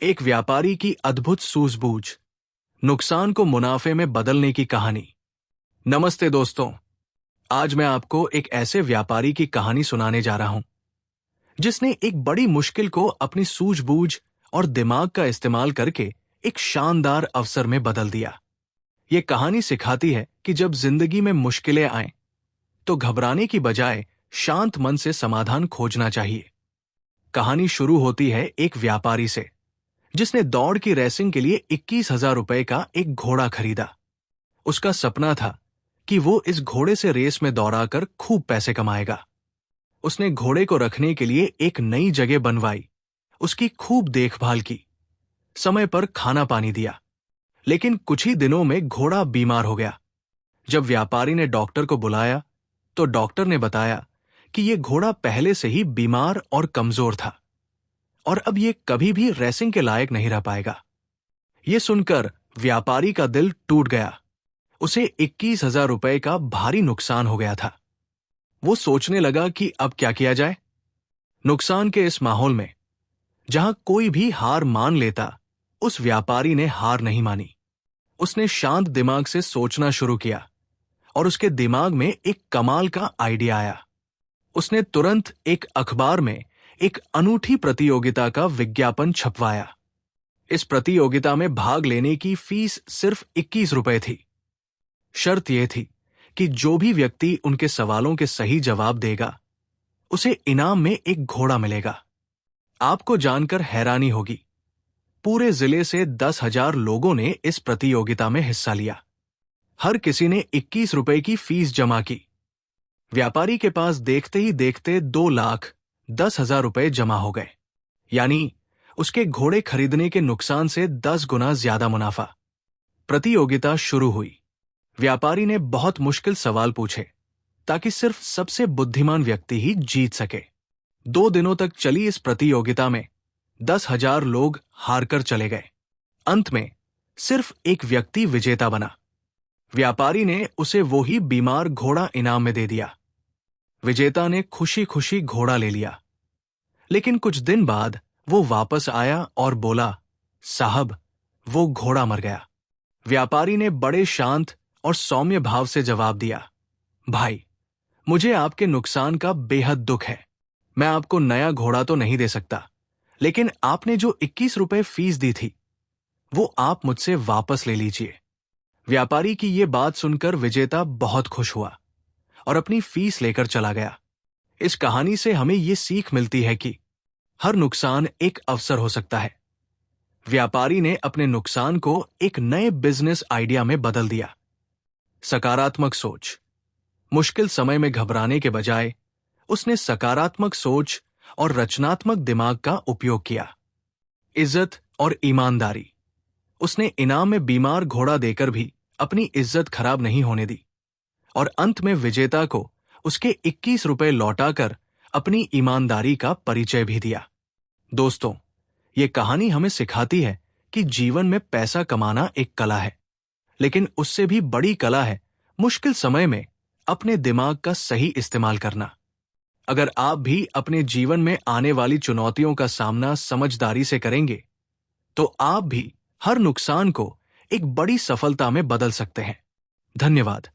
एक व्यापारी की अद्भुत सूझबूझ, नुकसान को मुनाफे में बदलने की कहानी। नमस्ते दोस्तों, आज मैं आपको एक ऐसे व्यापारी की कहानी सुनाने जा रहा हूं जिसने एक बड़ी मुश्किल को अपनी सूझबूझ और दिमाग का इस्तेमाल करके एक शानदार अवसर में बदल दिया। ये कहानी सिखाती है कि जब जिंदगी में मुश्किलें आएं, तो घबराने की बजाय शांत मन से समाधान खोजना चाहिए। कहानी शुरू होती है एक व्यापारी से जिसने दौड़ की रेसिंग के लिए 21,000 रुपए का एक घोड़ा खरीदा। उसका सपना था कि वो इस घोड़े से रेस में दौड़ाकर खूब पैसे कमाएगा। उसने घोड़े को रखने के लिए एक नई जगह बनवाई, उसकी खूब देखभाल की, समय पर खाना पानी दिया। लेकिन कुछ ही दिनों में घोड़ा बीमार हो गया। जब व्यापारी ने डॉक्टर को बुलाया, तो डॉक्टर ने बताया कि यह घोड़ा पहले से ही बीमार और कमजोर था और अब ये कभी भी रेसिंग के लायक नहीं रह पाएगा। ये सुनकर व्यापारी का दिल टूट गया। उसे 21,000 रुपए का भारी नुकसान हो गया था। वो सोचने लगा कि अब क्या किया जाए। नुकसान के इस माहौल में, जहां कोई भी हार मान लेता, उस व्यापारी ने हार नहीं मानी। उसने शांत दिमाग से सोचना शुरू किया और उसके दिमाग में एक कमाल का आइडिया आया। उसने तुरंत एक अखबार में एक अनूठी प्रतियोगिता का विज्ञापन छपवाया। इस प्रतियोगिता में भाग लेने की फीस सिर्फ 21 रुपए थी। शर्त यह थी कि जो भी व्यक्ति उनके सवालों के सही जवाब देगा, उसे इनाम में एक घोड़ा मिलेगा। आपको जानकर हैरानी होगी, पूरे जिले से 10,000 लोगों ने इस प्रतियोगिता में हिस्सा लिया। हर किसी ने 21 रुपए की फीस जमा की। व्यापारी के पास देखते ही देखते 2,10,000 रुपए जमा हो गए, यानी उसके घोड़े खरीदने के नुकसान से 10 गुना ज्यादा मुनाफा। प्रतियोगिता शुरू हुई। व्यापारी ने बहुत मुश्किल सवाल पूछे ताकि सिर्फ सबसे बुद्धिमान व्यक्ति ही जीत सके। 2 दिनों तक चली इस प्रतियोगिता में 10,000 लोग हारकर चले गए। अंत में सिर्फ एक व्यक्ति विजेता बना। व्यापारी ने उसे वो ही बीमार घोड़ा इनाम में दे दिया। विजेता ने खुशी खुशी घोड़ा ले लिया। लेकिन कुछ दिन बाद वो वापस आया और बोला, साहब, वो घोड़ा मर गया। व्यापारी ने बड़े शांत और सौम्य भाव से जवाब दिया, भाई, मुझे आपके नुकसान का बेहद दुख है। मैं आपको नया घोड़ा तो नहीं दे सकता, लेकिन आपने जो 21 रुपए फीस दी थी, वो आप मुझसे वापस ले लीजिए। व्यापारी की ये बात सुनकर विजेता बहुत खुश हुआ और अपनी फीस लेकर चला गया। इस कहानी से हमें ये सीख मिलती है कि हर नुकसान एक अवसर हो सकता है। व्यापारी ने अपने नुकसान को एक नए बिजनेस आइडिया में बदल दिया। सकारात्मक सोच। मुश्किल समय में घबराने के बजाय उसने सकारात्मक सोच और रचनात्मक दिमाग का उपयोग किया। इज्जत और ईमानदारी। उसने इनाम में बीमार घोड़ा देकर भी अपनी इज्जत खराब नहीं होने दी और अंत में विजेता को उसके 21 रुपए लौटाकर अपनी ईमानदारी का परिचय भी दिया। दोस्तों, ये कहानी हमें सिखाती है कि जीवन में पैसा कमाना एक कला है, लेकिन उससे भी बड़ी कला है मुश्किल समय में अपने दिमाग का सही इस्तेमाल करना। अगर आप भी अपने जीवन में आने वाली चुनौतियों का सामना समझदारी से करेंगे, तो आप भी हर नुकसान को एक बड़ी सफलता में बदल सकते हैं। धन्यवाद।